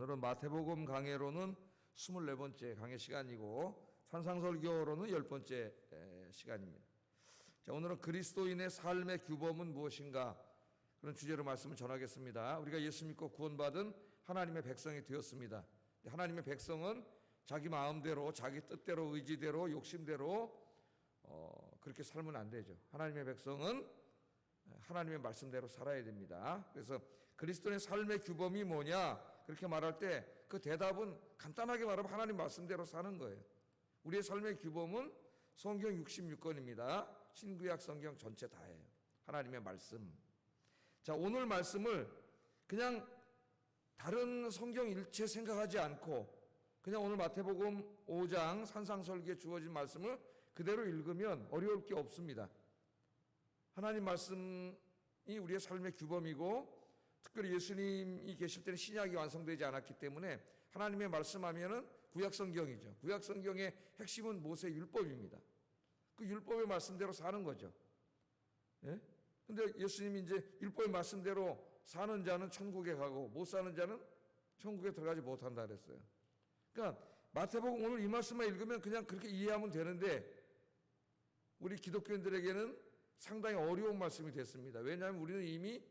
오늘은 마태복음 강해로는 24번째 강해 시간이고 산상설교로는 10번째 시간입니다. 자, 오늘은 그리스도인의 삶의 규범은 무엇인가 그런 주제로 말씀을 전하겠습니다. 우리가 예수 믿고 구원받은 하나님의 백성이 되었습니다. 하나님의 백성은 자기 마음대로, 자기 뜻대로, 의지대로, 욕심대로 그렇게 살면 안 되죠. 하나님의 백성은 하나님의 말씀대로 살아야 됩니다. 그래서 그리스도인의 삶의 규범이 뭐냐 그렇게 말할 때 그 대답은 간단하게 말하면 하나님 말씀대로 사는 거예요. 우리의 삶의 규범은 성경 66권입니다. 신구약 성경 전체 다예요. 하나님의 말씀. 자, 오늘 말씀을 그냥 다른 성경 일체 생각하지 않고 그냥 오늘 마태복음 5장 산상설교에 주어진 말씀을 그대로 읽으면 어려울 게 없습니다. 하나님 말씀이 우리의 삶의 규범이고 특별히 예수님이 계실 때는 신약이 완성되지 않았기 때문에 하나님의 말씀하면은 구약성경이죠. 구약성경의 핵심은 모세 율법입니다. 그 율법의 말씀대로 사는 거죠. 예? 근데 예수님이 이제 율법의 말씀대로 사는 자는 천국에 가고 못 사는 자는 천국에 들어가지 못한다 그랬어요. 그러니까 마태복음 오늘 이 말씀만 읽으면 그냥 그렇게 이해하면 되는데 우리 기독교인들에게는 상당히 어려운 말씀이 됐습니다. 왜냐하면 우리는 이미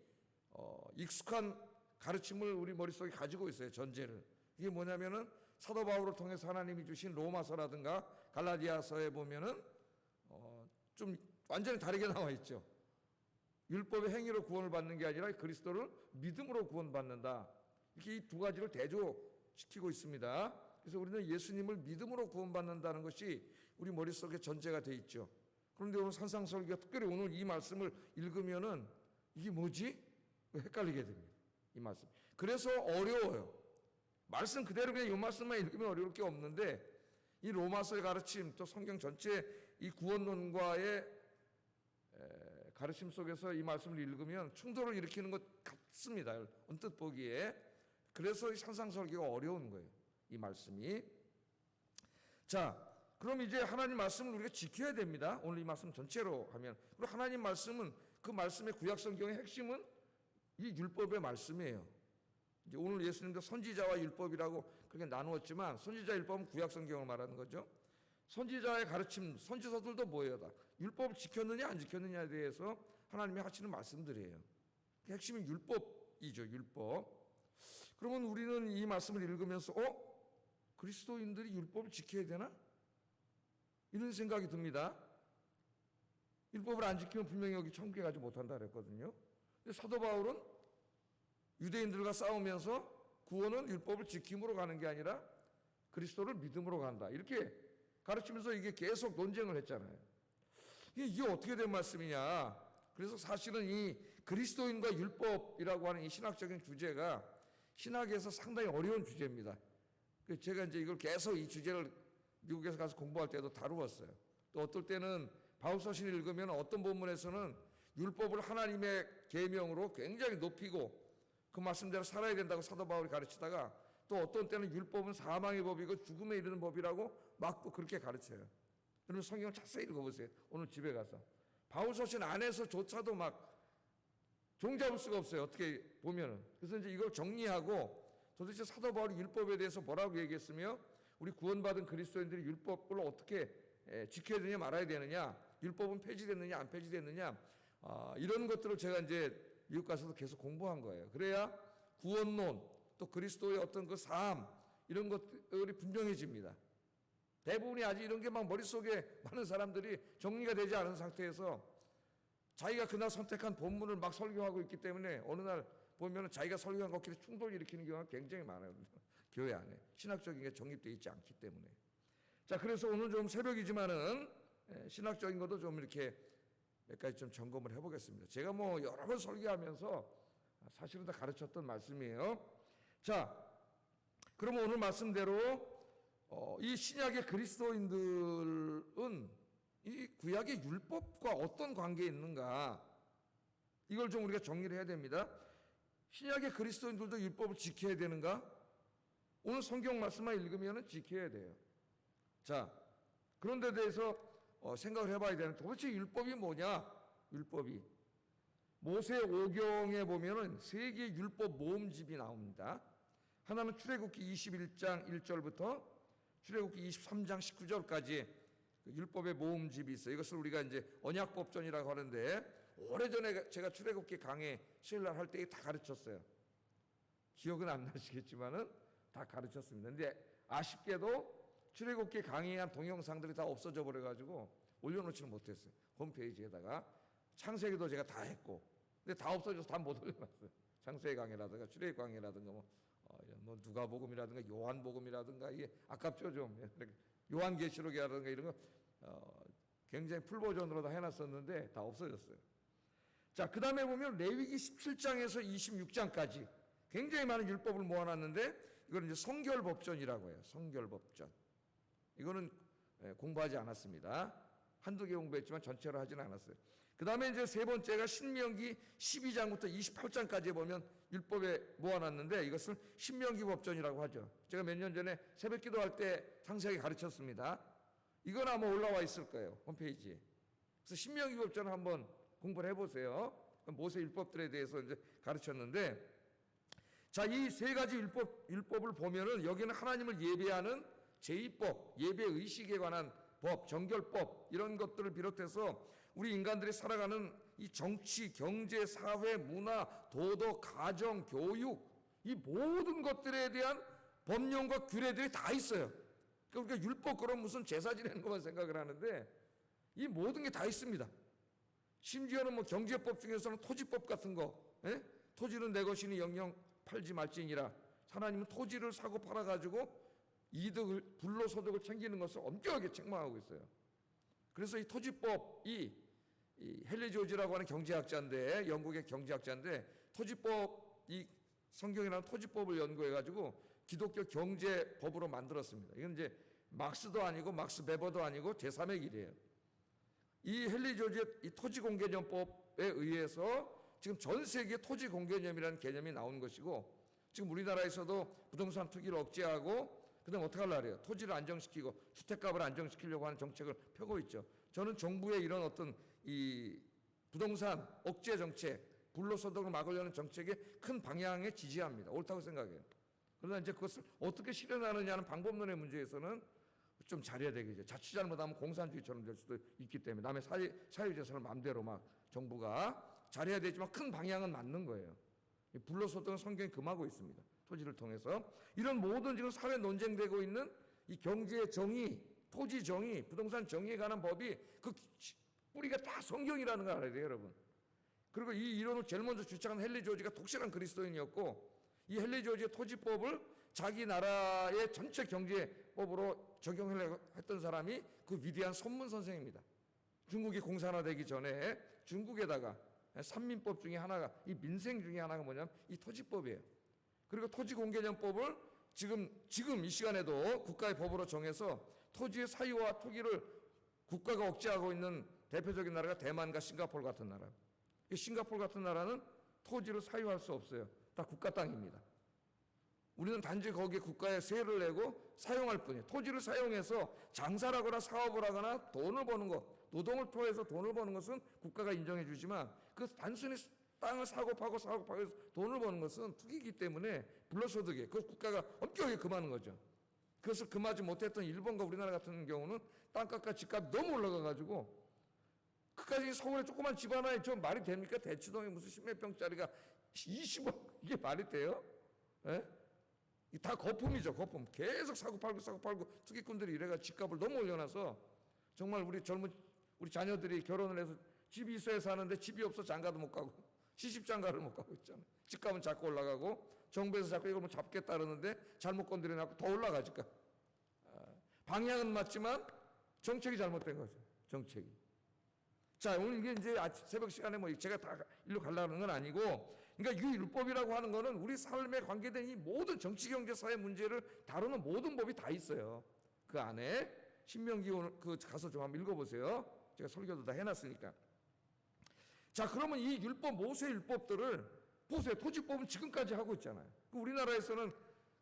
익숙한 가르침을 우리 머릿속에 가지고 있어요. 전제를. 이게 뭐냐면은 사도 바울을 통해서 하나님이 주신 로마서라든가 갈라디아서에 보면은 좀 완전히 다르게 나와 있죠. 율법의 행위로 구원을 받는 게 아니라 그리스도를 믿음으로 구원받는다. 이렇게 이 두 가지를 대조시키고 있습니다. 그래서 우리는 예수님을 믿음으로 구원받는다는 것이 우리 머릿속에 전제가 돼 있죠. 그런데 오늘 산상설교가 특별히 오늘 이 말씀을 읽으면은 이게 뭐지? 헷갈리게 됩니다. 이 말씀. 그래서 어려워요. 말씀 그대로 그냥 이 말씀만 읽으면 어려울 게 없는데 이 로마서의 가르침 또 성경 전체 이 구원론과의 가르침 속에서 이 말씀을 읽으면 충돌을 일으키는 것 같습니다. 언뜻 보기에. 그래서 이 산상설교가 어려운 거예요. 이 말씀이. 자, 그럼 이제 하나님 말씀을 우리가 지켜야 됩니다. 오늘 이 말씀 전체로 하면. 그리고 하나님 말씀은 그 말씀의 구약성경의 핵심은 이 율법의 말씀이에요. 이제 오늘 예수님도 선지자와 율법이라고 그렇게 나누었지만 선지자 율법은 구약성경을 말하는 거죠. 선지자의 가르침, 선지서들도 뭐예요? 다 율법을 지켰느냐 안 지켰느냐에 대해서 하나님이 하시는 말씀들이에요. 그 핵심은 율법이죠. 율법. 그러면 우리는 이 말씀을 읽으면서 그리스도인들이 율법을 지켜야 되나? 이런 생각이 듭니다. 율법을 안 지키면 분명히 여기 천국에 가지 못한다 그랬거든요. 근데 사도 바울은 유대인들과 싸우면서 구원은 율법을 지킴으로 가는 게 아니라 그리스도를 믿음으로 간다. 이렇게 가르치면서 이게 계속 논쟁을 했잖아요. 이게 어떻게 된 말씀이냐. 그래서 사실은 이 그리스도인과 율법이라고 하는 이 신학적인 주제가 신학에서 상당히 어려운 주제입니다. 제가 이제 이걸 계속 이 주제를 미국에서 가서 공부할 때도 다루었어요. 또 어떨 때는 바울 서신을 읽으면 어떤 본문에서는 율법을 하나님의 계명으로 굉장히 높이고 그 말씀대로 살아야 된다고 사도 바울이 가르치다가 또 어떤 때는 율법은 사망의 법이고 죽음에 이르는 법이라고 막 또 그렇게 가르쳐요. 여러분 성경을 자세히 읽어보세요. 오늘 집에 가서. 바울 서신 안에서조차도 막 종잡을 수가 없어요. 어떻게 보면은. 그래서 이제 이걸 정리하고 도대체 사도 바울이 율법에 대해서 뭐라고 얘기했으며 우리 구원받은 그리스도인들이 율법을 어떻게 지켜야 되냐 말아야 되느냐, 율법은 폐지됐느냐 안 폐지됐느냐, 이런 것들을 제가 이제 미국 가서도 계속 공부한 거예요. 그래야 구원론 또 그리스도의 어떤 그 삶 이런 것들이 분명해집니다. 대부분이 아직 이런 게 막 머릿속에 많은 사람들이 정리가 되지 않은 상태에서 자기가 그날 선택한 본문을 막 설교하고 있기 때문에 어느 날 보면은 자기가 설교한 것끼리 충돌 일으키는 경우가 굉장히 많아요. 교회 안에. 신학적인 게 정립되어 있지 않기 때문에. 자, 그래서 오늘 좀 새벽이지만은 신학적인 것도 좀 이렇게 몇 가지 좀 점검을 해보겠습니다. 제가 뭐 여러 번 설교하면서 사실은 다 가르쳤던 말씀이에요. 자, 그러면 오늘 말씀대로 이 신약의 그리스도인들은 이 구약의 율법과 어떤 관계에 있는가 이걸 좀 우리가 정리를 해야 됩니다. 신약의 그리스도인들도 율법을 지켜야 되는가? 오늘 성경 말씀만 읽으면 지켜야 돼요. 자, 그런 데 대해서 생각을 해봐야 되는 도대체 율법이 뭐냐? 율법이 모세 오경에 보면은 세 개의 율법 모음집이 나옵니다. 하나는 출애굽기 21장 1절부터 출애굽기 23장 19절까지 율법의 모음집이 있어요. 이것을 우리가 이제 언약법전이라고 하는데, 오래전에 제가 출애굽기 강의 신라 할 때 다 가르쳤어요. 기억은 안 나시겠지만은 다 가르쳤습니다. 근데 아쉽게도 출애굽기 강의한 동영상들이 다 없어져 버려가지고 올려놓지는 못했어요. 홈페이지에다가. 창세기도 제가 다 했고, 근데 다 없어져서 다 못 올려놨어요. 창세기 강의라든가 출애굽기 강의라든가 뭐 누가복음이라든가 요한복음이라든가, 이게 아깝죠 좀. 요한계시록이라든가 이런 거 굉장히 풀버전으로 다 해놨었는데 다 없어졌어요. 자, 그 다음에 보면 레위기 17장에서 26장까지 굉장히 많은 율법을 모아놨는데, 이거는 이제 성결법전이라고 해요. 성결법전. 이거는 공부하지 않았습니다. 한두 개 공부했지만 전체로 하지는 않았어요. 그 다음에 이제 세 번째가 신명기 12장부터 28장까지 보면 율법에 모아놨는데, 이것을 신명기 법전이라고 하죠. 제가 몇 년 전에 새벽 기도할 때 상세하게 가르쳤습니다. 이건 아마 올라와 있을 거예요, 홈페이지에. 그래서 신명기 법전을 한번 공부를 해보세요. 모세 율법들에 대해서 이제 가르쳤는데, 자, 이 세 가지 율법을 보면은 여기는 하나님을 예배하는 제의법, 예배 의식에 관한 법, 정결법, 이런 것들을 비롯해서 우리 인간들이 살아가는 이 정치, 경제, 사회, 문화, 도덕, 가정, 교육, 이 모든 것들에 대한 법령과 규례들이 다 있어요. 그러니까 율법, 그럼 무슨 제사 지내는 것만 생각을 하는데, 이 모든 게 다 있습니다. 심지어는 뭐 경제법 중에서는 토지법 같은 거, 토지는 내 것이니 영영 팔지 말지니라. 하나님은 토지를 사고 팔아가지고 이득을, 불로소득을 챙기는 것을 엄격하게 책망하고 있어요. 그래서 이 토지법이, 이 헨리 조지라고 하는 경제학자인데, 영국의 경제학자인데, 토지법, 이 성경에 나온 토지법을 연구해가지고 기독교 경제법으로 만들었습니다. 이건 이제 막스도 아니고 막스 베버도 아니고 제3의 길이에요. 이 헨리 조지의 이 토지공개념법에 의해서 지금 전 세계에 토지공개념이라는 개념이 나온 것이고, 지금 우리나라에서도 부동산 투기를 억제하고, 그다음 어떻게 하려고 해요? 토지를 안정시키고 주택값을 안정시키려고 하는 정책을 펴고 있죠. 저는 정부의 이런 어떤 이 부동산 억제 정책, 불로소득을 막으려는 정책의 큰 방향에 지지합니다. 옳다고 생각해요. 그러나 이제 그것을 어떻게 실현하느냐는 방법론의 문제에서는 좀 잘해야 되겠죠. 자칫 잘못하면 공산주의처럼 될 수도 있기 때문에 남의 사유재산을 마음대로 막 정부가 잘해야 되지만 큰 방향은 맞는 거예요. 불로소득은 성경이 금하고 있습니다. 토지를 통해서. 이런 모든 지금 사회 논쟁되고 있는 이 경제 정의, 토지 정의, 부동산 정의에 관한 법이 그 뿌리가 다 성경이라는 걸 알아야 돼요, 여러분. 그리고 이 이론을 제일 먼저 주창한 헨리 조지가 독실한 그리스도인이었고, 이 헨리 조지의 토지법을 자기 나라의 전체 경제법으로 적용하려고 했던 사람이 그 위대한 손문 선생입니다. 중국이 공산화되기 전에 중국에다가 삼민법 중에 하나가, 이 민생 중에 하나가 뭐냐면 이 토지법이에요. 그리고 토지공개념법을 지금 이 시간에도 국가의 법으로 정해서 토지의 사유와 투기를 국가가 억제하고 있는 대표적인 나라가 대만과 싱가포르 같은 나라. 이 싱가포르 같은 나라는 토지를 사유할 수 없어요. 다 국가 땅입니다. 우리는 단지 거기에 국가에 세를 내고 사용할 뿐이에요. 토지를 사용해서 장사를 하거나 사업을 하거나 돈을 버는 것, 노동을 통해서 돈을 버는 것은 국가가 인정해 주지만, 그 단순히 땅을 사고 파고 해서 돈을 버는 것은 투기이기 때문에 불로소득이에요. 그걸 국가가 엄격하게 금하는 거죠. 그것을 금하지 못했던 일본과 우리나라 같은 경우는 땅값과 집값이 너무 올라가가지고, 그까지 서울에 조그만 집 하나에 저 말이 됩니까? 대치동에 무슨 10몇 평짜리가 20억, 이게 말이 돼요? 예? 다 거품이죠, 거품. 계속 사고 팔고 투기꾼들이 이래가 집값을 너무 올려놔서 정말 우리 자녀들이 결혼을 해서 집이 있어야 사는데 집이 없어 장가도 못 가고 시집장가를 못 가고 있잖아요. 집값은 자꾸 올라가고 정부에서 자꾸 이걸 뭐 잡겠다 그러는데 잘못 건드려놓고 더 올라가니까. 방향은 맞지만 정책이 잘못된 거죠. 정책이. 자, 오늘 이게 이제 새벽 시간에 뭐 제가 다 일로 가려는 건 아니고, 그러니까 이 율법이라고 하는 거는 우리 삶에 관계된 이 모든 정치, 경제, 사회 문제를 다루는 모든 법이 다 있어요. 그 안에 신명기 오늘 가서 좀 한번 읽어보세요. 제가 설교도 다 해놨으니까. 자, 그러면 이 율법, 모세 율법들을 보세요. 토지법은 지금까지 하고 있잖아요. 우리나라에서는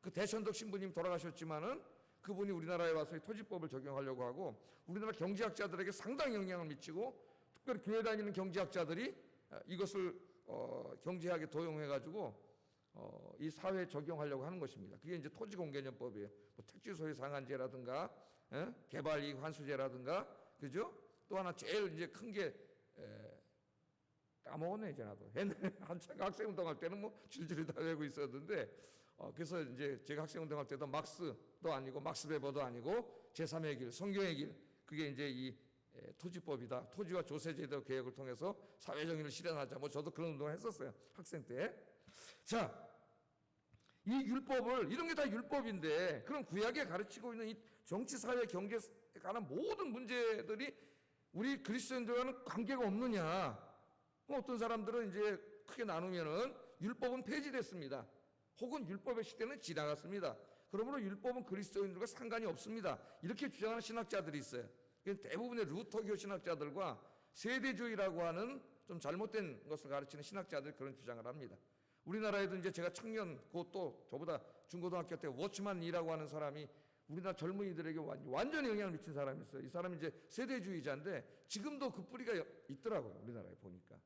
그 대천덕 신부님 돌아가셨지만은 그분이 우리나라에 와서 이 토지법을 적용하려고 하고, 우리나라 경제학자들에게 상당히 영향을 미치고, 특별히 교회 다니는 경제학자들이 이것을 경제학에 도용해가지고 이 사회에 적용하려고 하는 것입니다. 그게 이제 토지공개념법이에요. 뭐 택지소유 상한제라든가, 개발이익 환수제라든가, 그죠? 또 하나 제일 이제 큰 게 까먹었네 이제 나도. 옛날에 한창 학생운동할 때는 뭐 줄줄이 다 외우고 있었는데, 그래서 이제 제가 학생운동할 때도 막스도 아니고 막스 베버도 아니고 제3의 길, 성경의 길, 그게 이제 이 토지법이다. 토지와 조세제도 개혁을 통해서 사회정의를 실현하자. 뭐 저도 그런 운동을 했었어요, 학생 때. 자, 이 율법을, 이런 게 다 율법인데, 그럼 구약에 가르치고 있는 이 정치, 사회, 경제에 관한 모든 문제들이 우리 그리스도인들과는 관계가 없느냐? 어떤 사람들은 이제 크게 나누면은 율법은 폐지됐습니다. 혹은 율법의 시대는 지나갔습니다. 그러므로 율법은 그리스도인들과 상관이 없습니다. 이렇게 주장하는 신학자들이 있어요. 대부분의 루터교 신학자들과 세대주의라고 하는 좀 잘못된 것을 가르치는 신학자들이 그런 주장을 합니다. 우리나라에도 이제 제가 청년, 그것도 저보다 중고등학교 때 워치만이라고 하는 사람이 우리나라 젊은이들에게 완전히 영향을 미친 사람이 있어요. 이 사람이 이제 세대주의자인데 지금도 그 뿌리가 있더라고요, 우리나라에 보니까.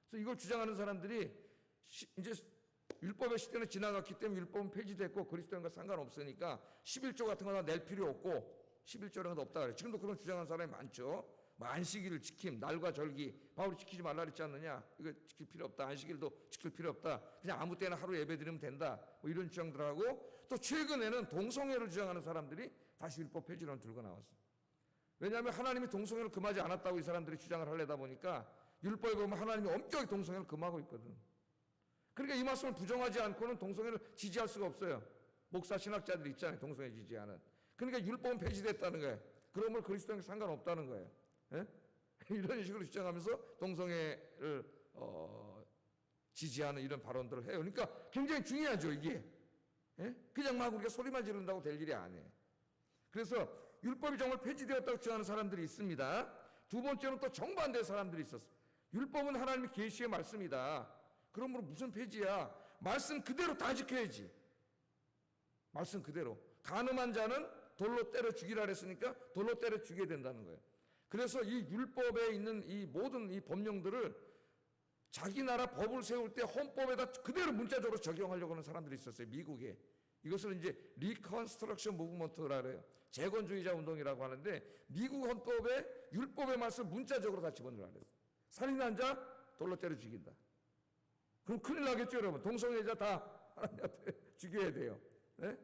그래서 이걸 주장하는 사람들이 이제 율법의 시대는 지나갔기 때문에 율법은 폐지됐고 그리스도인과 상관없으니까 11조 같은 거 다 낼 필요 없고 11조라는 것도 없다 그래요. 지금도 그런 주장하는 사람이 많죠. 뭐 안식일을 지킴, 날과 절기, 바울이 지키지 말라 그랬지 않느냐? 이거 지킬 필요 없다. 안식일도 지킬 필요 없다. 그냥 아무 때나 하루 예배 드리면 된다. 뭐 이런 주장들하고, 또 최근에는 동성애를 주장하는 사람들이 다시 율법 폐지론을 들고 나왔어요. 왜냐하면 하나님이 동성애를 금하지 않았다고 이 사람들이 주장을 하려다 보니까 율법에 보면 하나님이 엄격하게 동성애를 금하고 있거든. 그러니까 이 말씀을 부정하지 않고는 동성애를 지지할 수가 없어요. 목사 신학자들이 있잖아요, 동성애 지지하는. 그러니까 율법은 폐지됐다는 거예요. 그러면 그리스도인과 상관없다는 거예요. 예? 이런 식으로 주장하면서 동성애를 지지하는 이런 발언들을 해요. 그러니까 굉장히 중요하죠, 이게. 예? 그냥 막 우리가 소리만 지른다고 될 일이 아니에요. 그래서 율법이 정말 폐지되었다고 주장하는 사람들이 있습니다. 두 번째는 또 정반대의 사람들이 있었어요. 율법은 하나님의 계시의 말씀이다. 그러므로 무슨 폐지야? 말씀 그대로 다 지켜야지. 말씀 그대로. 간음한 자는 돌로 때려 죽이라 그랬으니까 돌로 때려 죽여야 된다는 거예요. 그래서 이 율법에 있는 이 모든 이 법령들을 자기 나라 법을 세울 때 헌법에다 그대로 문자적으로 적용하려고 하는 사람들이 있었어요, 미국에. 이것을 이제 리컨스트럭션 무브먼트라 그래요. 재건주의자 운동이라고 하는데, 미국 헌법에 율법의 말씀 문자적으로 다 집어넣으라 그랬어요. 살인한 자 돌로 때려 죽인다. 그럼 큰일 나겠죠, 여러분. 동성애자 다 하나님 앞에 죽여야 돼요. 네?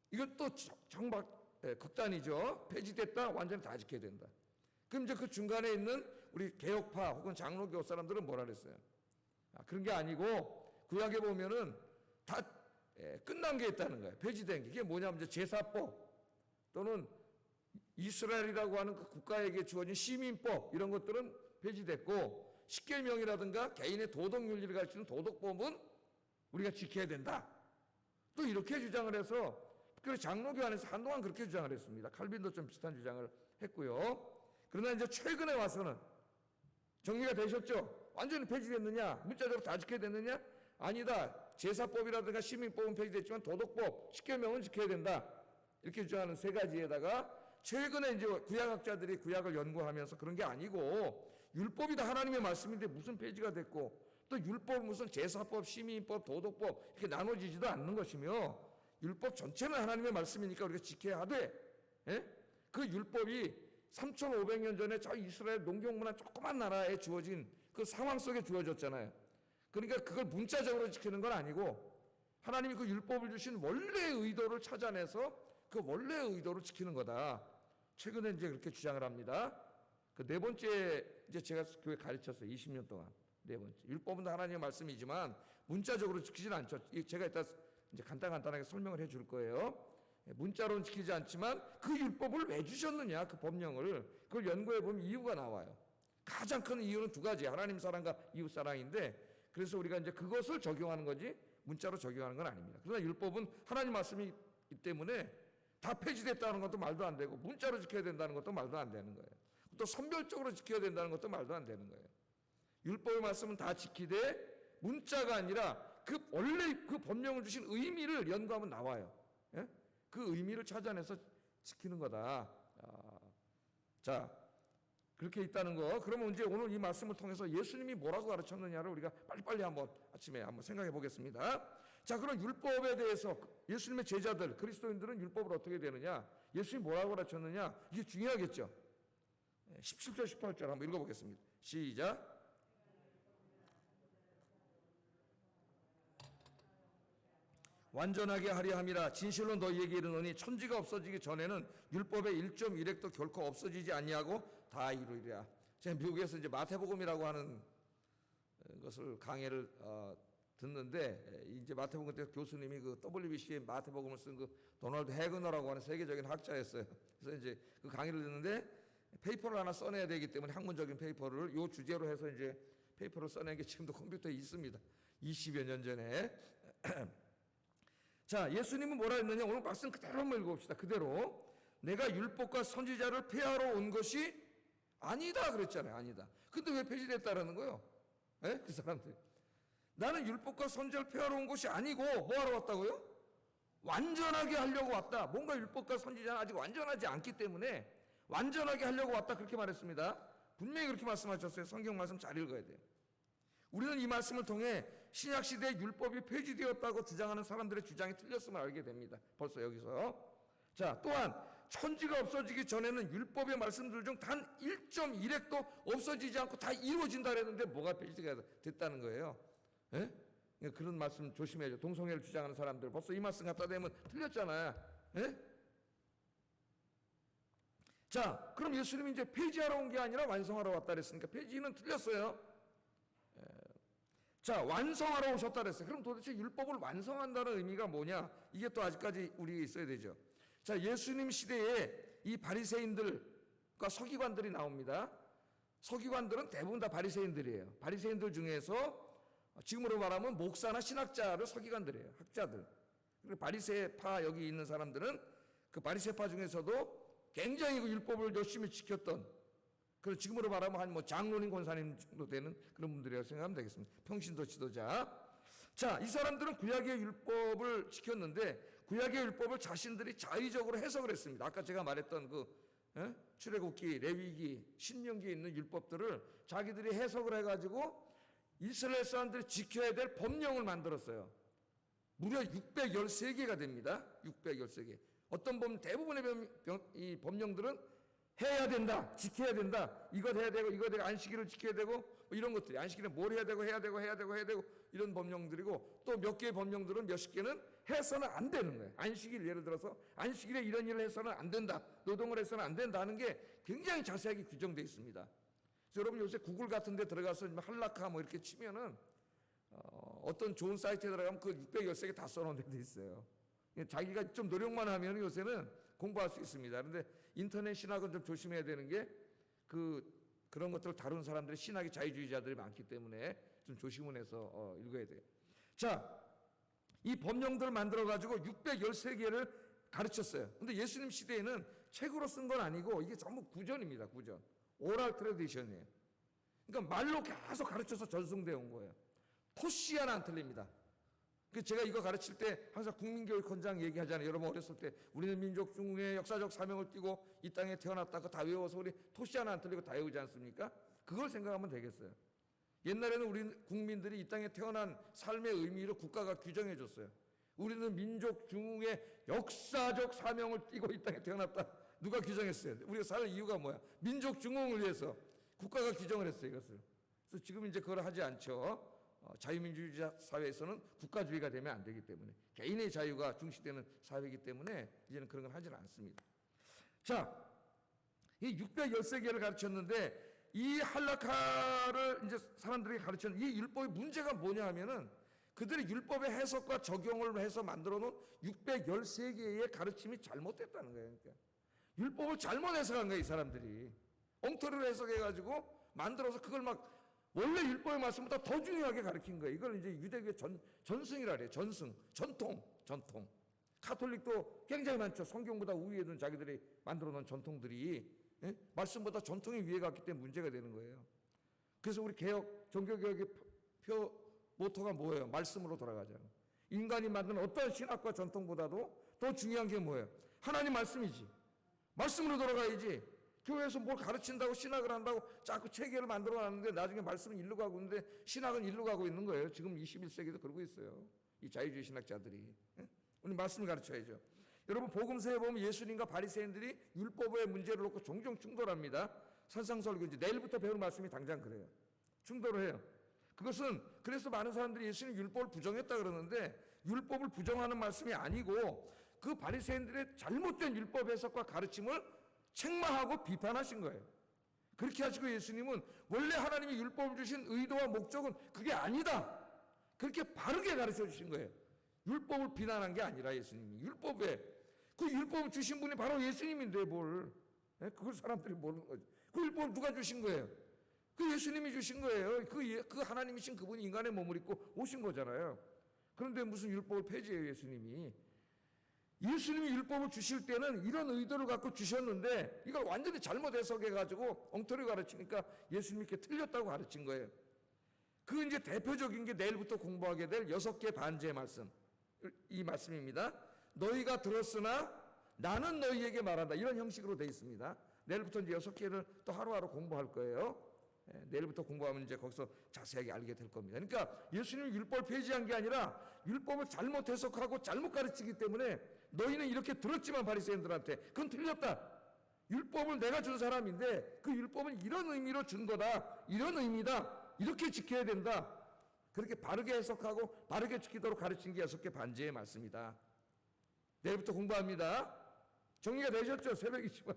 이것도 정말 극단이죠. 폐지됐다, 완전히 다 지켜야 된다. 그럼 이제 그 중간에 있는 우리 개혁파 혹은 장로교 사람들은 뭐라 그랬어요? 그런 게 아니고 구약에 보면은 다 끝난 게 있다는 거예요. 폐지된 게. 이게 뭐냐면 이제 제사법 또는 이스라엘이라고 하는 그 국가에게 주어진 시민법, 이런 것들은 폐지됐고, 십계명이라든가 개인의 도덕 윤리를 가르치는 도덕법은 우리가 지켜야 된다. 또 이렇게 주장을 해서, 그래서 장로교 안에서 한동안 그렇게 주장을 했습니다. 칼빈도 좀 비슷한 주장을 했고요. 그러나 이제 최근에 와서는 정리가 되셨죠? 완전히 폐지됐느냐? 문자적으로 다 지켜야 됐느냐? 아니다. 제사법이라든가 시민법은 폐지됐지만 도덕법, 십계명은 지켜야 된다. 이렇게 주장하는 세 가지에다가 최근에 이제 구약학자들이 구약을 연구하면서 그런 게 아니고, 율법이 다 하나님의 말씀인데 무슨 폐지가 됐고, 또 율법 무슨 제사법, 시민법, 도덕법 이렇게 나눠지지도 않는 것이며, 율법 전체는 하나님의 말씀이니까 우리가 지켜야 하되, 예? 그 율법이 3,500년 전에 저 이스라엘 농경문화 조그만 나라에 주어진 그 상황 속에 주어졌잖아요. 그러니까 그걸 문자적으로 지키는 건 아니고, 하나님이 그 율법을 주신 원래의 의도를 찾아내서 그 원래의 의도를 지키는 거다. 최근에 이제 그렇게 주장을 합니다. 그 네 번째, 이제 제가 교회 가르쳤어요. 20년 동안. 네 번째. 율법은 하나님의 말씀이지만 문자적으로 지키지는 않죠. 제가 이따 이제 간단하게 설명을 해 줄 거예요. 문자로는 지키지 않지만 그 율법을 왜 주셨느냐, 그 법령을. 그걸 연구해 보면 이유가 나와요. 가장 큰 이유는 두 가지. 하나님 사랑과 이웃 사랑인데, 그래서 우리가 이제 그것을 적용하는 거지 문자로 적용하는 건 아닙니다. 그러나 율법은 하나님 말씀이기 때문에 다 폐지됐다는 것도 말도 안 되고, 문자로 지켜야 된다는 것도 말도 안 되는 거예요. 또 선별적으로 지켜야 된다는 것도 말도 안 되는 거예요. 율법의 말씀은 다 지키되 문자가 아니라 그 원래 그 법령을 주신 의미를 연구하면 나와요. 예? 그 의미를 찾아내서 지키는 거다. 자, 그렇게 있다는 거. 그러면 이제 오늘 이 말씀을 통해서 예수님이 뭐라고 가르쳤느냐를 우리가 빨리빨리 한번 아침에 한번 생각해 보겠습니다. 자, 그럼 율법에 대해서 예수님의 제자들, 그리스도인들은 율법을 어떻게 되느냐? 예수님이 뭐라고 가르쳤느냐? 이게 중요하겠죠. 17절, 18절 한번 읽어보겠습니다. 시작. 완전하게 하려 함이라. 진실로 너희에게 이르노니 천지가 없어지기 전에는 율법의 1.1획도 결코 없어지지 아니하고 다 이루리라. 제가 미국에서 이제 마태복음이라고 하는 것을 강의를 듣는데, 이제 마태복음 때 교수님이 그 WBC의 마태복음을 쓴 그 도널드 해그너라고 하는 세계적인 학자였어요. 그래서 이제 그 강의를 듣는데 페이퍼를 하나 써내야 되기 때문에 학문적인 페이퍼를 요 주제로 해서 이제 페이퍼를 써낸 게 지금도 컴퓨터에 있습니다. 20여 년 전에. 자, 예수님은 뭐라 했느냐? 오늘 말씀 그대로 한번 읽어봅시다. 그대로. 내가 율법과 선지자를 폐하러 온 것이 아니다 그랬잖아요. 아니다. 근데 왜 폐지됐다라는 거예요? 예? 그 사람들. 나는 율법과 선지자를 폐하러 온 것이 아니고 뭐 하러 왔다고요? 완전하게 하려고 왔다. 뭔가 율법과 선지자는 아직 완전하지 않기 때문에 완전하게 하려고 왔다. 그렇게 말했습니다. 분명히 그렇게 말씀하셨어요. 성경 말씀 잘 읽어야 돼요. 우리는 이 말씀을 통해 신약시대에 율법이 폐지되었다고 주장하는 사람들의 주장이 틀렸음을 알게 됩니다. 벌써 여기서. 자, 또한 천지가 없어지기 전에는 율법의 말씀들 중 단 1.1획도 없어지지 않고 다 이루어진다 그랬는데 뭐가 폐지가 됐다는 거예요. 예? 그런 말씀 조심해야죠. 동성애를 주장하는 사람들 벌써 이 말씀 갖다 대면 틀렸잖아요. 예? 자, 그럼 예수님이 이제 폐지하러 온 게 아니라 완성하러 왔다 그랬으니까 폐지는 틀렸어요. 자, 완성하러 오셨다 그랬어요. 그럼 도대체 율법을 완성한다는 의미가 뭐냐? 이게 또 아직까지 우리에게 있어야 되죠. 자, 예수님 시대에 이 바리새인들과 서기관들이 나옵니다. 서기관들은 대부분 다 바리새인들이에요. 바리새인들 중에서 지금으로 말하면 목사나 신학자를 서기관들이에요. 학자들. 그리고 바리새파 여기 있는 사람들은 그 바리새파 중에서도 굉장히 그 율법을 열심히 지켰던, 그리고 지금으로 말하면 한 뭐 장로님 권사님 정도 되는 그런 분들이라고 생각하면 되겠습니다. 평신도 지도자. 자, 이 사람들은 구약의 율법을 지켰는데 구약의 율법을 자신들이 자의적으로 해석을 했습니다. 아까 제가 말했던 그 출애굽기, 레위기, 신명기에 있는 율법들을 자기들이 해석을 해가지고 이스라엘 사람들이 지켜야 될 법령을 만들었어요. 무려 613개가 됩니다. 613개. 어떤 대부분의 이 법령들은 해야 된다, 지켜야 된다, 이것 해야 되고, 이것 되고, 안식일을 지켜야 되고, 뭐 이런 것들이, 안식일에 뭘 해야 되고, 해야 되고, 해야 되고, 해야 되고, 이런 법령들이고, 또 몇 개의 법령들은 몇십 개는 해서는 안 되는 거예요. 안식일, 예를 들어서, 안식일에 이런 일을 해서는 안 된다, 노동을 해서는 안 된다 하는 게 굉장히 자세하게 규정되어 있습니다. 그래서 여러분 요새 구글 같은 데 들어가서 할라카 뭐 이렇게 치면은, 어떤 좋은 사이트에 들어가면 그 613개 다 써놓은 데도 있어요. 자기가 좀 노력만 하면 요새는 공부할 수 있습니다. 그런데 인터넷 신학은 좀 조심해야 되는 게 그런 것들을 다루는 사람들이 신학의 자유주의자들이 많기 때문에 좀 조심을 해서 읽어야 돼요. 자, 이 법령들을 만들어가지고 613개를 가르쳤어요. 근데 예수님 시대에는 책으로 쓴 건 아니고 이게 전부 구전입니다. 구전. 오랄 트래디션이에요. 그러니까 말로 계속 가르쳐서 전승되어 온 거예요. 토시 하나 안 틀립니다. 제가 이거 가르칠 때 항상 국민교육헌장 얘기하잖아요. 여러분 어렸을 때 우리는 민족 중흥의 역사적 사명을 띠고 이 땅에 태어났다. 그거 다 외워서 우리 토시 하나 안 틀리고 다 외우지 않습니까? 그걸 생각하면 되겠어요. 옛날에는 우리 국민들이 이 땅에 태어난 삶의 의미를 국가가 규정해 줬어요. 우리는 민족 중흥의 역사적 사명을 띠고 이 땅에 태어났다. 누가 규정했어요? 우리가 살 이유가 뭐야? 민족 중흥을 위해서 국가가 규정을 했어요. 이것을. 그래서 지금 이제 그걸 하지 않죠. 자유민주주의 사회에서는 국가주의가 되면 안 되기 때문에 개인의 자유가 중시되는 사회이기 때문에 이제는 그런 걸 하지는 않습니다. 자, 이 613개를 가르쳤는데 이 할라카를 이제 사람들에게 가르쳤는 이 율법의 문제가 뭐냐 하면은 그들이 율법의 해석과 적용을 해서 만들어 놓은 613개의 가르침이 잘못됐다는 거예요. 그러니까 율법을 잘못 해석한 거예요, 이 사람들이. 엉터리로 해석해가지고 만들어서 그걸 막 원래 율법의 말씀보다 더 중요하게 가르친 거예요. 이걸 이제 유대교의 전승이라 그래요. 전승, 전통. 카톨릭도 굉장히 많죠. 성경보다 우위에 둔 자기들이 만들어 놓은 전통들이 말씀보다 전통이 위에 갔기 때문에 문제가 되는 거예요. 그래서 우리 종교개혁의 모토가 뭐예요? 말씀으로 돌아가잖아요. 인간이 만든 어떤 신학과 전통보다도 더 중요한 게 뭐예요? 하나님 말씀이지. 말씀으로 돌아가야지. 교회에서 뭘 가르친다고 신학을 한다고 자꾸 체계를 만들어 놨는데 나중에 말씀은 일로 가고 있는데 신학은 일로 가고 있는 거예요. 지금 21세기도 그러고 있어요. 이 자유주의 신학자들이. 우리 말씀을 가르쳐야죠. 여러분 복음서에 보면 예수님과 바리새인들이 율법의 문제를 놓고 종종 충돌합니다. 산상설교 이제 내일부터 배울 말씀이 당장 그래요. 충돌을 해요. 그것은 그래서 많은 사람들이 예수님 율법을 부정했다 그러는데 율법을 부정하는 말씀이 아니고 그 바리새인들의 잘못된 율법 해석과 가르침을 책망하고 비판하신 거예요. 그렇게 하시고 예수님은 원래 하나님이 율법을 주신 의도와 목적은 그게 아니다. 그렇게 바르게 가르쳐 주신 거예요. 율법을 비난한 게 아니라 예수님이 그 율법을 주신 분이 바로 예수님인데 뭘 그걸 사람들이 모르는 거죠. 그 율법을 누가 주신 거예요? 그 예수님이 주신 거예요. 그 하나님이신 그분이 인간의 몸을 입고 오신 거잖아요. 그런데 무슨 율법을 폐지해요 예수님이. 예수님이 율법을 주실 때는 이런 의도를 갖고 주셨는데 이걸 완전히 잘못 해석해가지고 엉터리 가르치니까 예수님이 이렇게 틀렸다고 가르친 거예요. 그 이제 대표적인 게 내일부터 공부하게 될 6개 반제의 말씀. 이 말씀입니다. 너희가 들었으나 나는 너희에게 말한다. 이런 형식으로 되어 있습니다. 내일부터 이제 6개를 또 하루하루 공부할 거예요. 내일부터 공부하면 이제 거기서 자세하게 알게 될 겁니다. 그러니까 예수님이 율법을 폐지한 게 아니라 율법을 잘못 해석하고 잘못 가르치기 때문에 너희는 이렇게 들었지만 바리새인들한테 그건 틀렸다. 율법을 내가 준 사람인데 그 율법은 이런 의미로 준 거다. 이런 의미다. 이렇게 지켜야 된다. 그렇게 바르게 해석하고 바르게 지키도록 가르친 게 6개 반제의 말씀이다. 내일부터 공부합니다. 정리가 되셨죠? 새벽이지만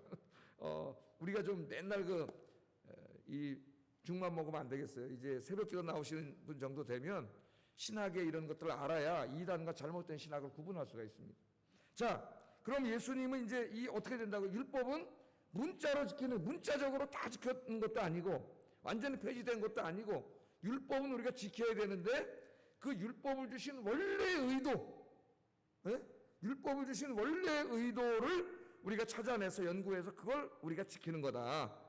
우리가 좀 맨날 이 죽만 먹으면 안 되겠어요. 이제 새벽기도 나오시는 분 정도 되면 신학의 이런 것들을 알아야 이단과 잘못된 신학을 구분할 수가 있습니다. 자, 그럼 예수님은 이제 어떻게 된다고? 율법은 문자로 지키는, 문자적으로 다 지키는 것도 아니고 완전히 폐지된 것도 아니고 율법은 우리가 지켜야 되는데 그 율법을 주신 원래의 의도, 율법을 주신 원래의 의도를 우리가 찾아내서 연구해서 그걸 우리가 지키는 거다.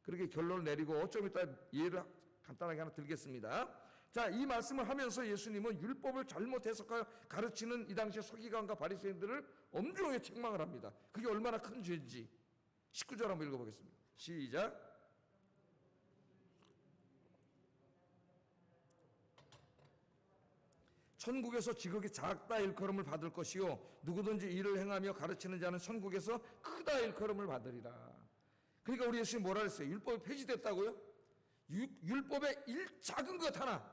그렇게 결론을 내리고 좀 이따 예를 간단하게 하나 들겠습니다. 자, 이 말씀을 하면서 예수님은 율법을 잘못 해석하여 가르치는 이 당시의 서기관과 바리새인들을 엄중하게 책망을 합니다. 그게 얼마나 큰 죄인지 19절 한번 읽어보겠습니다. 시작. 천국에서 지극히 작다 일컬음을 받을 것이요 누구든지 이를 행하며 가르치는 자는 천국에서 크다 일컬음을 받으리라. 그러니까 우리 예수님 뭐라 그랬어요? 율법이 폐지됐다고요? 율법의 작은 것 하나,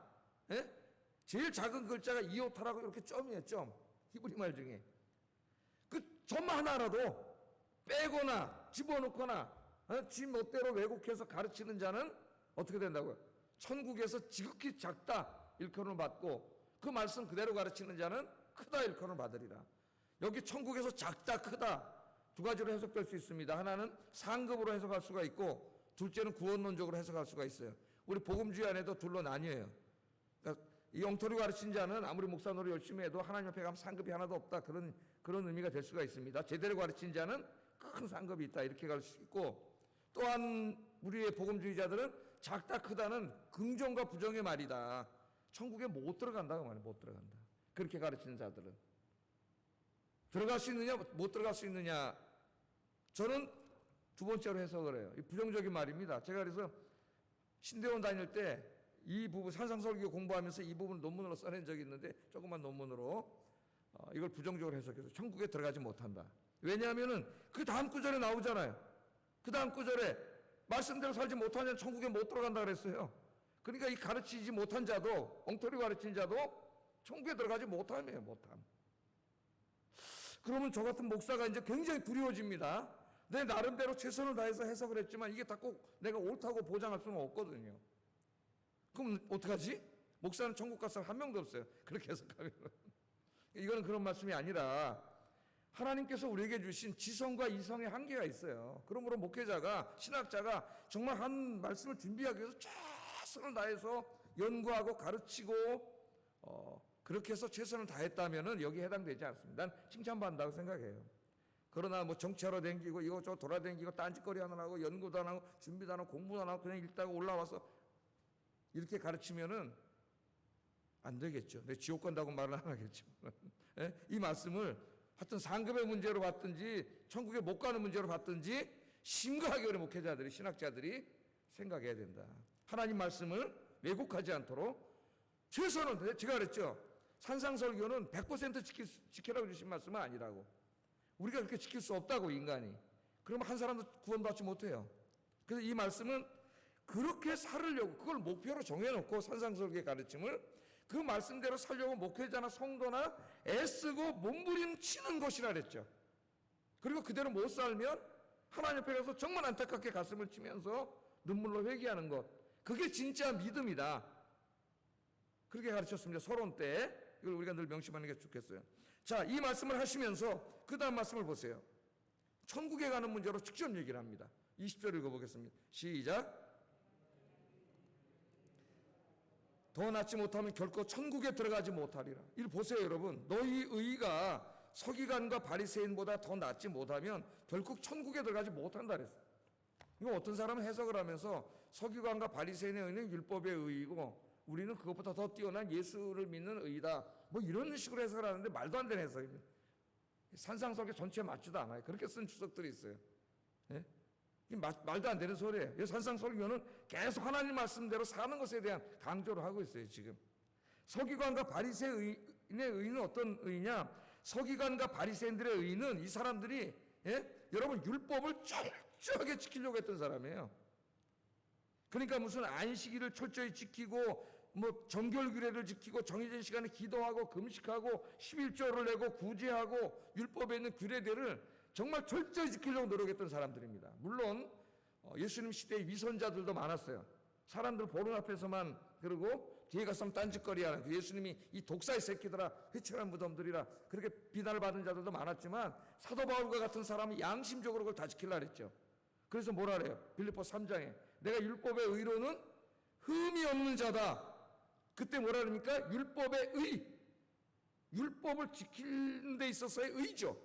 제일 작은 글자가 이오타라고 이렇게 점이에요. 점. 히브리 말 중에 그 점 하나라도 빼거나 집어넣거나 지 멋대로 왜곡해서 가르치는 자는 어떻게 된다고요? 천국에서 지극히 작다 일컬음을 받고 그 말씀 그대로 가르치는 자는 크다 일컬음을 받으리라. 여기 천국에서 작다 크다 두 가지로 해석될 수 있습니다. 하나는 상급으로 해석할 수가 있고 둘째는 구원론적으로 해석할 수가 있어요. 우리 복음주의 안에도 둘로 나뉘어요. 그러니까 이 엉터리 가르친 자는 아무리 목사 노릇 열심히 해도 하나님 앞에 가면 상급이 하나도 없다. 그런 의미가 될 수가 있습니다. 제대로 가르친 자는 큰 상급이 있다. 이렇게 갈 수 있고 또한 우리의 복음주의자들은 작다 크다는 긍정과 부정의 말이다. 천국에 못 들어간다고 말해요. 못 들어간다. 그렇게 가르치는 자들은 들어갈 수 있느냐 못 들어갈 수 있느냐 저는 두 번째로 해석을 해요. 부정적인 말입니다. 제가 그래서 신대원 다닐 때 이 부분 산상설교 공부하면서 이 부분 논문으로 써낸 적이 있는데 조그만 논문으로 이걸 부정적으로 해석해서 천국에 들어가지 못한다. 왜냐하면은 그 다음 구절에 나오잖아요. 그 다음 구절에 말씀대로 살지 못하면 천국에 못 들어간다 그랬어요. 그러니까 이 가르치지 못한 자도 엉터리 가르친 자도 천국에 들어가지 못함이에요. 못함. 그러면 저 같은 목사가 이제 굉장히 두려워집니다. 내 나름대로 최선을 다해서 해석을 했지만 이게 다 꼭 내가 옳다고 보장할 수는 없거든요. 그럼 어떡하지? 목사는 천국 갈 사람 한 명도 없어요. 그렇게 해석하면. 이거는 그런 말씀이 아니라 하나님께서 우리에게 주신 지성과 이성의 한계가 있어요. 그러므로 목회자가 신학자가 정말 한 말씀을 준비하기 위해서 최선을 다해서 연구하고 가르치고 그렇게 해서 최선을 다했다면은 여기에 해당되지 않습니다. 난 칭찬받는다고 생각해요. 그러나 뭐 정치하러 댕기고 이것저것 돌아댕기고 딴짓거리 하느라고 연구도 안 하고 준비도 안 하고 공부도 안 하고 그냥 읽다가 올라와서 이렇게 가르치면은 안 되겠죠. 내 지옥 간다고 말을 안 하겠죠. 이 말씀을 하여튼 상급의 문제로 봤든지 천국에 못 가는 문제로 봤든지 심각하게 우리 목회자들이, 신학자들이 생각해야 된다. 하나님 말씀을 왜곡하지 않도록 최소는, 제가 그랬죠. 산상설교는 100% 지키라고 주신 말씀은 아니라고. 우리가 그렇게 지킬 수 없다고, 인간이. 그러면 한 사람도 구원받지 못해요. 그래서 이 말씀은 그렇게 살으려고, 그걸 목표로 정해놓고 산상설교의 가르침을 그 말씀대로 살려고 목회자나 성도나 애쓰고 몸부림치는 것이라 그랬죠. 그리고 그대로 못 살면 하나님 앞에 가서 정말 안타깝게 가슴을 치면서 눈물로 회개하는 것, 그게 진짜 믿음이다. 그렇게 가르쳤습니다. 서론 때. 이걸 우리가 늘 명심하는 게 좋겠어요. 자, 이 말씀을 하시면서 그 다음 말씀을 보세요. 천국에 가는 문제로 직접 얘기를 합니다. 20절 읽어보겠습니다. 시작. 더 낫지 못하면 결코 천국에 들어가지 못하리라. 이를 보세요, 여러분. 너희 의가 서기관과 바리새인보다 더 낫지 못하면 결국 천국에 들어가지 못한다 그랬어요. 이거 어떤 사람은 해석을 하면서 서기관과 바리새인의 의는 율법의 의이고 우리는 그것보다 더 뛰어난 예수를 믿는 의다, 뭐 이런 식으로 해석을 하는데 말도 안 되는 해석입니다. 산상설교 전체에 맞지도 않아요. 그렇게 쓴 주석들이 있어요. 예? 말도 안 되는 소리예요. 산상설교는 계속 하나님 말씀대로 사는 것에 대한 강조를 하고 있어요. 지금 서기관과 바리새인의 의는 어떤 의냐? 서기관과 바리새인들의 의는 이 사람들이, 여러분, 율법을 철저하게 지키려고 했던 사람이에요. 그러니까 무슨 안식일을 철저히 지키고 뭐 정결규례를 지키고 정해진 시간에 기도하고 금식하고 11조를 내고 구제하고 율법에 있는 규례들을 정말 철저히 지키려고 노력했던 사람들입니다. 물론 예수님 시대에 위선자들도 많았어요. 사람들 보는 앞에서만 그러고 뒤에 가서는 딴짓거리하는, 그 예수님이 이 독사의 새끼들아, 회칠한 무덤들이라 그렇게 비난을 받은 자들도 많았지만 사도 바울과 같은 사람은 양심적으로 그걸 다 지키려고 했죠. 그래서 뭐라 그래요? 빌립보 3장에 내가 율법의 의로는 흠이 없는 자다. 그때 뭐라 그러니까? 율법의 의, 율법을 지키는 데 있어서의 의죠.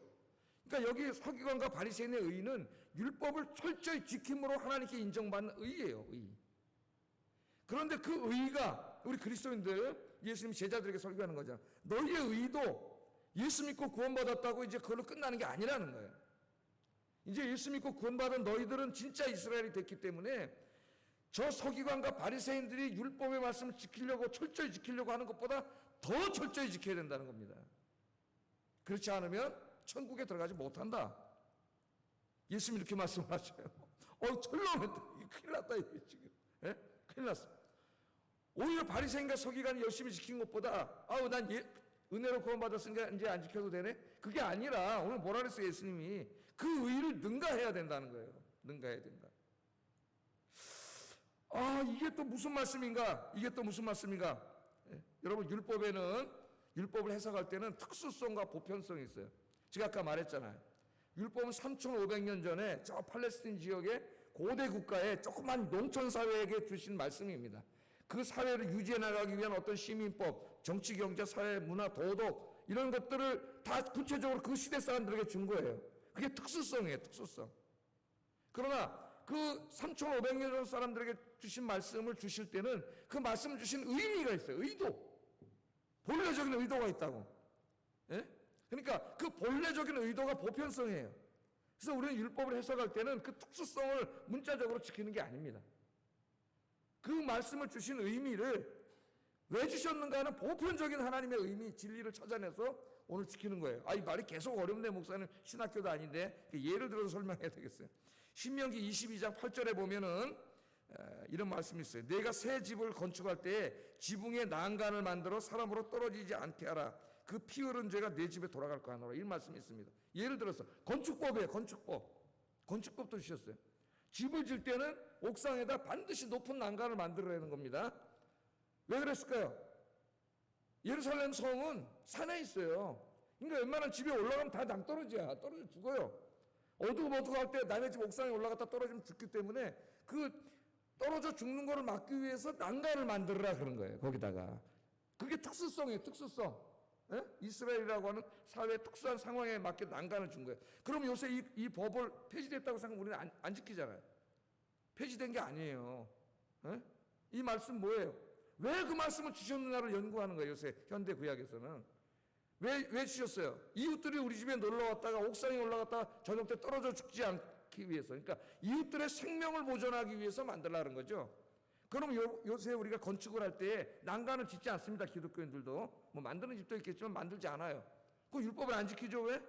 그러니까 여기 서기관과 바리새인의 의는 율법을 철저히 지킴으로 하나님께 인정받는 의예요. 의. 그런데 그 의가 우리 그리스도인들, 예수님 제자들에게 설교하는 거잖아요. 너희의 의도 예수 믿고 구원받았다고 이제 그걸로 끝나는 게 아니라는 거예요. 이제 예수 믿고 구원받은 너희들은 진짜 이스라엘이 됐기 때문에 저 서기관과 바리새인들이 율법의 말씀을 지키려고 철저히 지키려고 하는 것보다 더 철저히 지켜야 된다는 겁니다. 그렇지 않으면 천국에 들어가지 못한다. 예수님이 이렇게 말씀을 하셔요. 철렁했다. 큰일 났다 이게 지금. 큰일 났어. 오히려 바리새인과 서기관이 열심히 지킨 것보다 난 은혜로 구원받았으니까 이제 안 지켜도 되네? 그게 아니라 오늘 뭐라 그랬어요, 예수님이? 그 의를 능가해야 된다는 거예요. 능가해야 된다. 이게 또 무슨 말씀인가? 이게 또 무슨 말씀인가? 여러분, 율법을 해석할 때는 특수성과 보편성이 있어요. 제가 아까 말했잖아요. 율법은 3,500년 전에 저 팔레스틴 지역의 고대 국가의 조그만 농촌 사회에게 주신 말씀입니다. 그 사회를 유지해 나가기 위한 어떤 시민법, 정치, 경제, 사회, 문화, 도덕 이런 것들을 다 구체적으로 그 시대 사람들에게 준 거예요. 그게 특수성이에요, 특수성. 그러나 그 3,500년 전 사람들에게 주신 말씀을 주실 때는 그 말씀을 주신 의미가 있어요. 의도. 본래적인 의도가 있다고. 그러니까 그 본래적인 의도가 보편성이에요. 그래서 우리는 율법을 해석할 때는 그 특수성을 문자적으로 지키는 게 아닙니다. 그 말씀을 주신 의미를 왜 주셨는가 하는 보편적인 하나님의 의미, 진리를 찾아내서 오늘 지키는 거예요. 이 말이 계속 어렵네, 목사님. 신학교도 아닌데. 예를 들어서 설명해야 되겠어요. 신명기 22장 8절에 보면은 이런 말씀이 있어요. 내가 새 집을 건축할 때 지붕에 난간을 만들어 사람으로 떨어지지 않게 하라. 그 피 흐른 죄가 내 집에 돌아갈 거 하노라. 이 말씀이 있습니다. 예를 들어서 건축법이에요. 건축법도 주셨어요. 집을 질 때는 옥상에다 반드시 높은 난간을 만들어내는 겁니다. 왜 그랬을까요? 예루살렘 성은 산에 있어요. 그러니까 웬만한 집에 올라가면 다 낭떠러지야. 떨어져 죽어요. 어두컴어두컴할 때 남의 집 옥상에 올라갔다 떨어지면 죽기 때문에 그 떨어져 죽는 거를 막기 위해서 난간을 만들어라 그런 거예요. 거기다가. 그게 특수성이에요. 특수성. 이스라엘이라고 하는 사회의 특수한 상황에 맞게 난간을 준 거예요. 그럼 요새 이 법을 폐지됐다고 생각하면 우리는 안 지키잖아요. 폐지된 게 아니에요. 이 말씀 뭐예요? 왜 그 말씀을 주셨느냐를 연구하는 거예요. 요새 현대 구약에서는. 왜 주셨어요? 이웃들이 우리 집에 놀러 왔다가 옥상에 올라갔다가 저녁 때 떨어져 죽지 않게 않기 위해서, 그러니까 이웃들의 생명을 보존하기 위해서 만들라는 거죠. 그럼 요새 우리가 건축을 할 때 난간을 짓지 않습니다. 기독교인들도 뭐 만드는 집도 있겠지만 만들지 않아요. 그 율법을 안 지키죠. 왜?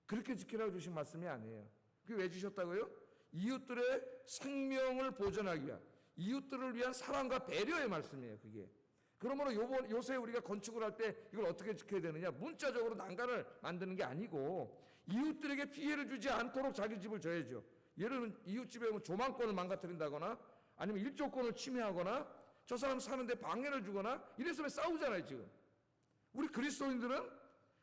그렇게 지키라고 주신 말씀이 아니에요. 그게 왜 주셨다고요? 이웃들의 생명을 보존하기 위한, 이웃들을 위한 사랑과 배려의 말씀이에요. 그게. 그러므로 요새 우리가 건축을 할 때 이걸 어떻게 지켜야 되느냐? 문자적으로 난간을 만드는 게 아니고 이웃들에게 피해를 주지 않도록 자기 집을 져야죠. 예를 들면 이웃집에 오면 조망권을 망가뜨린다거나 아니면 일조권을 침해하거나 저 사람 사는데 방해를 주거나 이래서 싸우잖아요. 지금 우리 그리스도인들은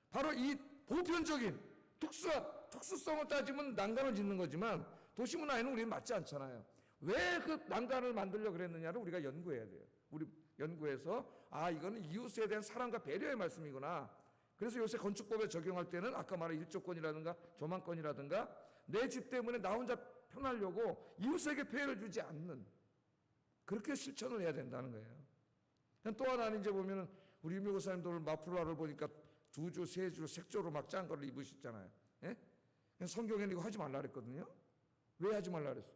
바로 이 보편적인 특수성을 따지면 난간을 짓는 거지만 도시문화에는 우리는 맞지 않잖아요. 왜 그 난간을 만들려고 그랬느냐를 우리가 연구해야 돼요. 우리 연구해서 이거는 이웃에 대한 사랑과 배려의 말씀이구나. 그래서 요새 건축법에 적용할 때는 아까 말한 일조권이라든가 조망권이라든가 내 집 때문에 나 혼자 편하려고 이웃에게 피해를 주지 않는, 그렇게 실천을 해야 된다는 거예요. 또 하나는 이제 보면은 우리 유명 목사님들 마플라를 보니까 2주, 3주 색조로 막 짠 거를 입으셨잖아요. 예? 성경에는 이거 하지 말라 그랬거든요. 왜 하지 말라 그랬어?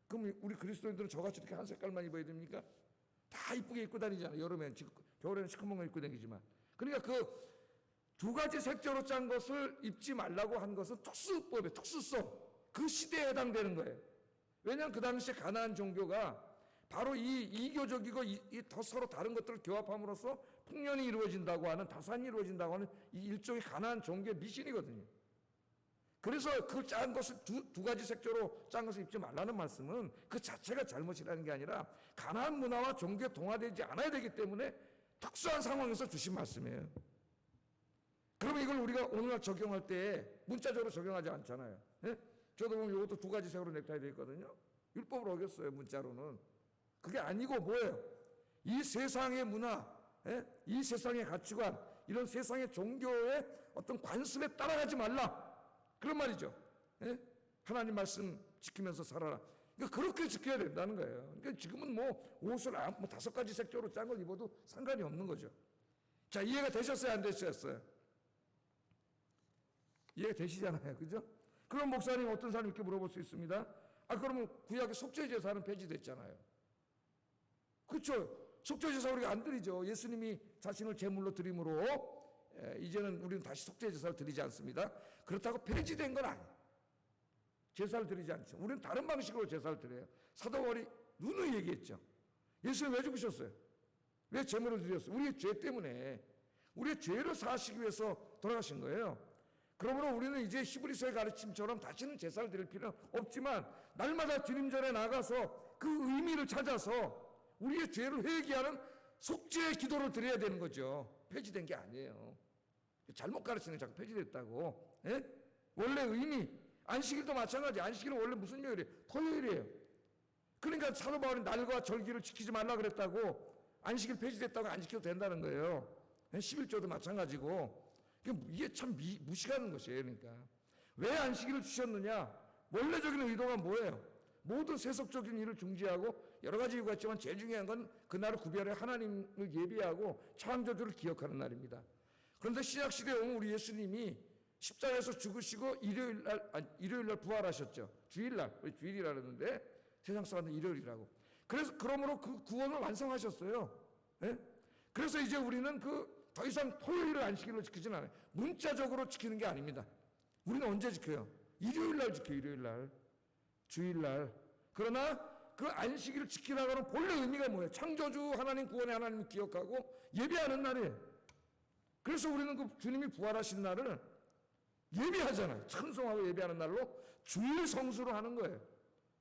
그럼 우리 그리스도인들은 저같이 이렇게 한 색깔만 입어야 됩니까? 다 이쁘게 입고 다니잖아요. 여름엔, 겨울에는 시커먼 거 입고 다니지만. 그러니까 그 2가지 색조로 짠 것을 입지 말라고 한 것은 특수법의 특수성, 그 시대에 해당되는 거예요. 왜냐하면 그 당시에 가나안 종교가 바로 이 이교적이고 더 서로 다른 것들을 교합함으로써 풍년이 이루어진다고 하는, 다산이 이루어진다고 하는 이 일종의 가나안 종교의 미신이거든요. 그래서 그 짠 것을 두 가지 색조로 짠 것을 입지 말라는 말씀은 그 자체가 잘못이라는 게 아니라 가나안 문화와 종교에 동화되지 않아야 되기 때문에 특수한 상황에서 주신 말씀이에요. 그러면 이걸 우리가 오늘날 적용할 때 문자적으로 적용하지 않잖아요. 예? 저도 보면 이것도 2가지 색으로 넥타이 되어 있거든요. 율법을 어겼어요, 문자로는. 그게 아니고 뭐예요? 이 세상의 문화, 예? 이 세상의 가치관, 이런 세상의 종교의 어떤 관습에 따라가지 말라, 그런 말이죠. 예? 하나님 말씀 지키면서 살아라. 그러니까 그렇게 지켜야 된다는 거예요. 그러니까 지금은 뭐 옷을 5가지 색조로 짠 걸 입어도 상관이 없는 거죠. 자, 이해가 되셨어요? 안 되셨어요? 이해가 되시잖아요. 그죠? 그럼 목사님, 어떤 사람이 이렇게 물어볼 수 있습니다. 그러면 구약의 속죄제사는 폐지됐잖아요. 그렇죠? 속죄제사 우리가 안 드리죠. 예수님이 자신을 제물로 드림으로 이제는 우리는 다시 속죄제사를 드리지 않습니다. 그렇다고 폐지된 건 아니에요. 제사를 드리지 않죠. 우리는 다른 방식으로 제사를 드려요. 사도 바울이 누누이 얘기했죠. 예수님 왜 죽으셨어요? 왜 제물을 드렸어요? 우리의 죄 때문에, 우리의 죄를 사하시기 위해서 돌아가신 거예요. 그러므로 우리는 이제 히브리서의 가르침처럼 다시는 제사를 드릴 필요는 없지만 날마다 주님전에 나가서 그 의미를 찾아서 우리의 죄를 회개하는 속죄의 기도를 드려야 되는 거죠. 폐지된 게 아니에요. 잘못 가르치는 게 자꾸 폐지됐다고. 예? 원래 의미, 안식일도 마찬가지. 안식일은 원래 무슨 요일이에요? 토요일이에요. 그러니까 사도 바울이 날과 절기를 지키지 말라 그랬다고, 안식일 폐지됐다고 안 지켜도 된다는 거예요. 11조도 마찬가지고. 이게 참 무식한 것이에요. 그러니까 왜 안식일을 주셨느냐? 원래적인 의도가 뭐예요? 모든 세속적인 일을 중지하고 여러 가지 이유가 있지만 제일 중요한 건 그날을 구별해 하나님을 예비하고 창조주를 기억하는 날입니다. 그런데 신약시대에 오면 우리 예수님이 십자가에서 죽으시고 일요일날 부활하셨죠. 주일날, 우리 주일이라 그러는데 세상 사람들 일요일이라고. 그러므로 그 구원을 완성하셨어요. 예? 그래서 이제 우리는 더 이상 토요일을 안식일로 지키지는 않아요. 문자적으로 지키는 게 아닙니다. 우리는 언제 지켜요? 일요일날 지켜요. 일요일날, 주일날. 그러나 그 안식일을 지키라고 하는 본래 의미가 뭐예요? 창조주 하나님, 구원의 하나님을 기억하고 예배하는 날이에요. 그래서 우리는 그 주님이 부활하신 날을 예배하잖아요. 찬송하고 예배하는 날로 주일 성수로 하는 거예요.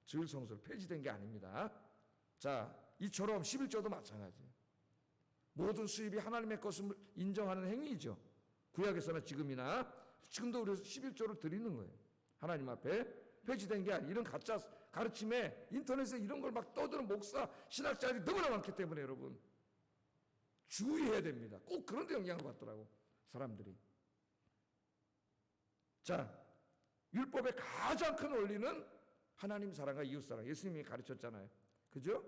주일 성수로. 폐지된 게 아닙니다. 자, 이처럼 11조도 마찬가지예요. 모든 수입이 하나님의 것을 인정하는 행위죠. 구약에서나 지금도 우리 11조를 드리는 거예요. 하나님 앞에. 폐지된 게 아니에요. 이런 가짜 가르침에 인터넷에 이런 걸 막 떠드는 목사, 신학자들이 너무나 많기 때문에 여러분 주의해야 됩니다. 꼭 그런 데 영향을 받더라고, 사람들이. 자, 율법의 가장 큰 원리는 하나님 사랑과 이웃 사랑. 예수님이 가르쳤잖아요. 그죠?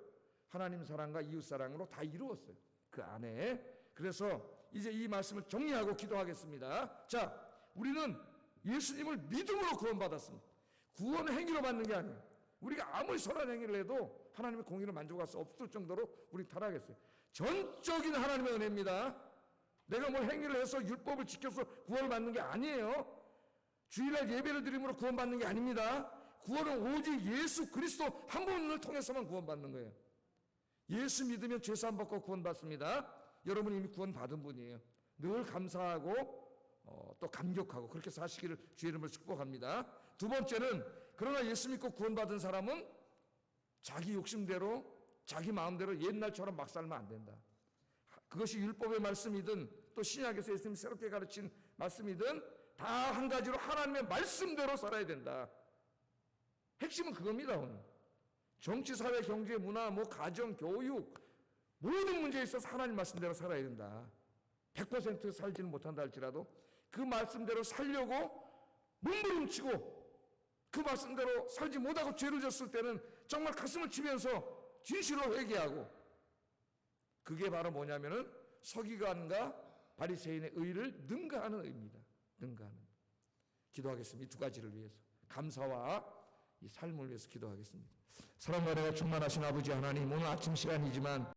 하나님 사랑과 이웃 사랑으로 다 이루었어요. 그 안에. 그래서 이제 이 말씀을 정리하고 기도하겠습니다. 자, 우리는 예수님을 믿음으로 구원받았습니다. 구원 행위로 받는 게 아니에요. 우리가 아무리 선한 행위를 해도 하나님의 공의를 만족할 수 없을 정도로 우리 타락했어요. 전적인 하나님의 은혜입니다. 내가 뭘 행위를 해서 율법을 지켜서 구원을 받는 게 아니에요. 주일날 예배를 드림으로 구원받는 게 아닙니다. 구원은 오직 예수 그리스도 한 분을 통해서만 구원받는 거예요. 예수 믿으면 죄사함 받고 구원받습니다. 여러분이 이미 구원받은 분이에요. 늘 감사하고 또 감격하고 그렇게 사시기를 주의 이름으로 축복합니다. 두 번째는 그러나 예수 믿고 구원받은 사람은 자기 욕심대로 자기 마음대로 옛날처럼 막 살면 안 된다. 그것이 율법의 말씀이든 또 신약에서 예수님이 새롭게 가르친 말씀이든 다 한 가지로 하나님의 말씀대로 살아야 된다. 핵심은 그겁니다. 오늘 정치, 사회, 경제, 문화, 가정, 교육 모든 문제에 있어서 하나님 말씀대로 살아야 된다. 100% 살지는 못한다 할지라도 그 말씀대로 살려고 몸부림치고 그 말씀대로 살지 못하고 죄를 졌을 때는 정말 가슴을 치면서 진실로 회개하고, 그게 바로 뭐냐면은 서기관과 바리새인의 의를 능가하는 의입니다. 능가하는. 기도하겠습니다. 이 두 가지를 위해서 감사와 이 삶을 위해서 기도하겠습니다. 사랑과 은혜가 충만하신 아버지 하나님, 오늘 아침 시간이지만